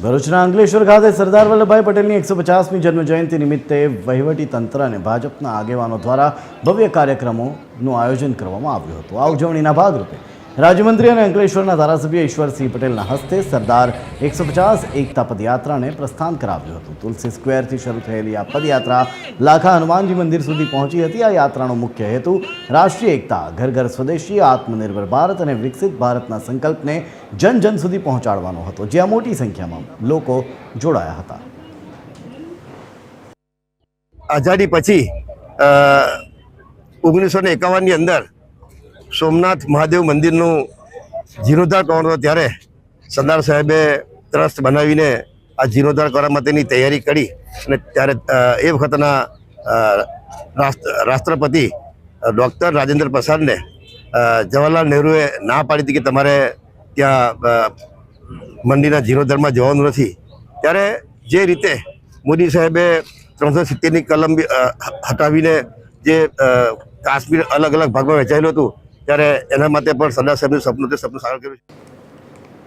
ભરૂચના અંકલેશ્વર ખાતે સરદાર વલ્લભભાઈ પટેલની 150મી જન્મજયંતિ નિમિત્તે વહીવટી તંત્ર અને ભાજપના આગેવાનો દ્વારા ભવ્ય કાર્યક્રમોનું આયોજન કરવામાં આવ્યું હતું। આ ઉજવણીના ભાગરૂપે રાજ્યમંત્રી અને અંકલેશ્વરના ધારાસભ્ય ઈશ્વરસિંહ પટેલના હસ્તે સરદાર 150 એકતા પદયાત્રાને પ્રસ્થાન કરાવ્યું હતું। તુલસી સ્ક્વેરથી શરૂ થયેલી આ પદયાત્રા લાખા હનુમાનજી મંદિર સુધી પહોંચી હતી। આ યાત્રાનો મુખ્ય હેતુ રાષ્ટ્રીય એકતા, ઘર ઘર સ્વદેશી, આત્મનિર્ભર ભારત અને વિકસિત ભારતના સંકલ્પને જન જન સુધી પહોંચાડવાનો હતો, જ્યાં મોટી સંખ્યામાં લોકો જોડાયા હતા। આઝાદી પછી 1951ની અંદર સોમનાથ મહાદેવ મંદિરનું જીર્ણોદ્ધાર કરવાનો હતો, ત્યારે સરદાર સાહેબે ટ્રસ્ટ બનાવીને આ જીર્ણોદ્ધાર કરવા માટેની તૈયારી કરી અને ત્યારે એ વખતના રાષ્ટ્રપતિ ડૉક્ટર રાજેન્દ્ર પ્રસાદને જવાહરલાલ નહેરુએ ના પાડી હતી કે તમારે ત્યાં મંદિરના જીર્ણોદ્ધારમાં જવાનું નથી। ત્યારે જે રીતે મોદી સાહેબે 370ની કલમ હટાવીને જે કાશ્મીર અલગ અલગ ભાગમાં વહેંચાયેલું હતું, ત્યારે એના માટે પણ સરદાર સાહેબનું સપનું સાકાર કર્યું છે।